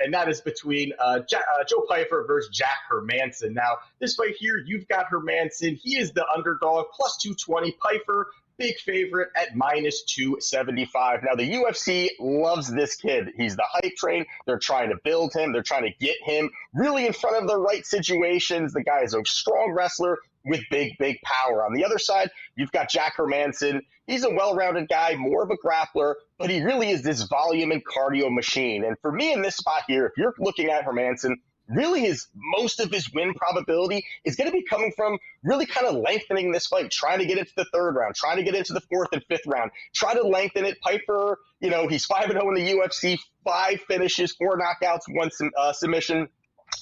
and that is between Joe Pyfer versus Jack Hermansson. Now, this fight here, you've got Hermansson. He is the underdog, plus 220. Pyfer, big favorite at minus 275. Now, the UFC loves this kid. He's the hype train. They're trying to build him. They're trying to get him really in front of the right situations. The guy is a strong wrestler with big power. On the other side, you've got Jack Hermansson. He's a well-rounded guy, more of a grappler, but he really is this volume and cardio machine. And for me in this spot here, if you're looking at Hermansson, really most of his win probability is going to be coming from really kind of lengthening this fight, trying to get into the third round, trying to get into the fourth and fifth round, try to lengthen it. Pyfer, he's 5-0 in the UFC, 5 finishes, 4 knockouts, 1 submission.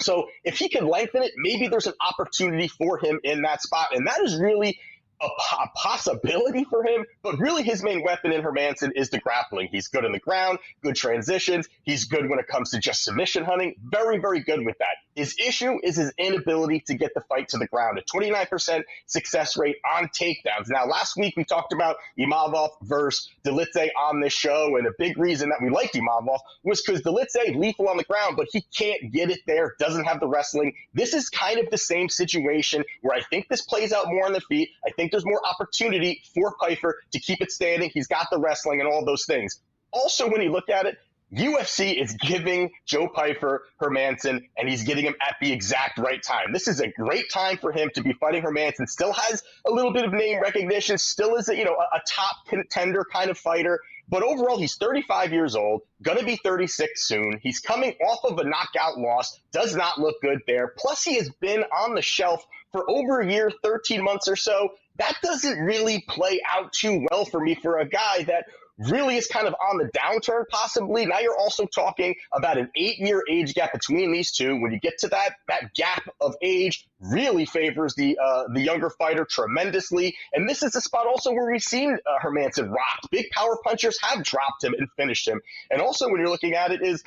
So if he can lengthen it, maybe there's an opportunity for him in that spot. And that is really a possibility for him, but really his main weapon in Hermansson is the grappling. He's good on the ground, good transitions. He's good when it comes to just submission hunting. Very, very good with that. His issue is his inability to get the fight to the ground. A 29% success rate on takedowns. Now, last week we talked about Imavov versus Delice on this show, and a big reason that we liked Imavov was because Delice, lethal on the ground, but he can't get it there, doesn't have the wrestling. This is kind of the same situation where I think this plays out more on the feet. I think there's more opportunity for Pyfer to keep it standing. He's got the wrestling and all those things. Also, when you look at it, UFC is giving Joe Pyfer Hermansson, and he's getting him at the exact right time. This is a great time for him to be fighting Hermansson. Still has a little bit of name recognition, still is a top contender kind of fighter. But overall, he's 35 years old, going to be 36 soon. He's coming off of a knockout loss, does not look good there. Plus, he has been on the shelf for over a year, 13 months or so. That doesn't really play out too well for me for a guy that really is kind of on the downturn possibly. Now you're also talking about an 8-year age gap between these two. When you get to that gap of age, really favors the younger fighter tremendously. And this is the spot also where we've seen Hermansson rocked. Big power punchers have dropped him and finished him. And also when you're looking at it is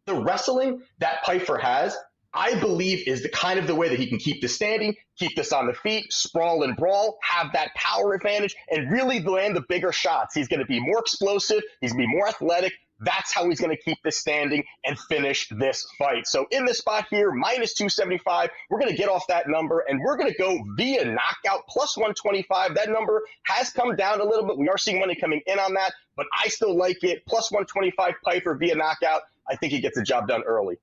the wrestling that Pyfer has, I believe is the way that he can keep this standing, keep this on the feet, sprawl and brawl, have that power advantage, and really land the bigger shots. He's going to be more explosive. He's going to be more athletic. That's how he's going to keep this standing and finish this fight. So in this spot here, minus 275, we're going to get off that number, and we're going to go via knockout, plus 125. That number has come down a little bit. We are seeing money coming in on that, but I still like it. Plus 125 Pyfer via knockout. I think he gets the job done early.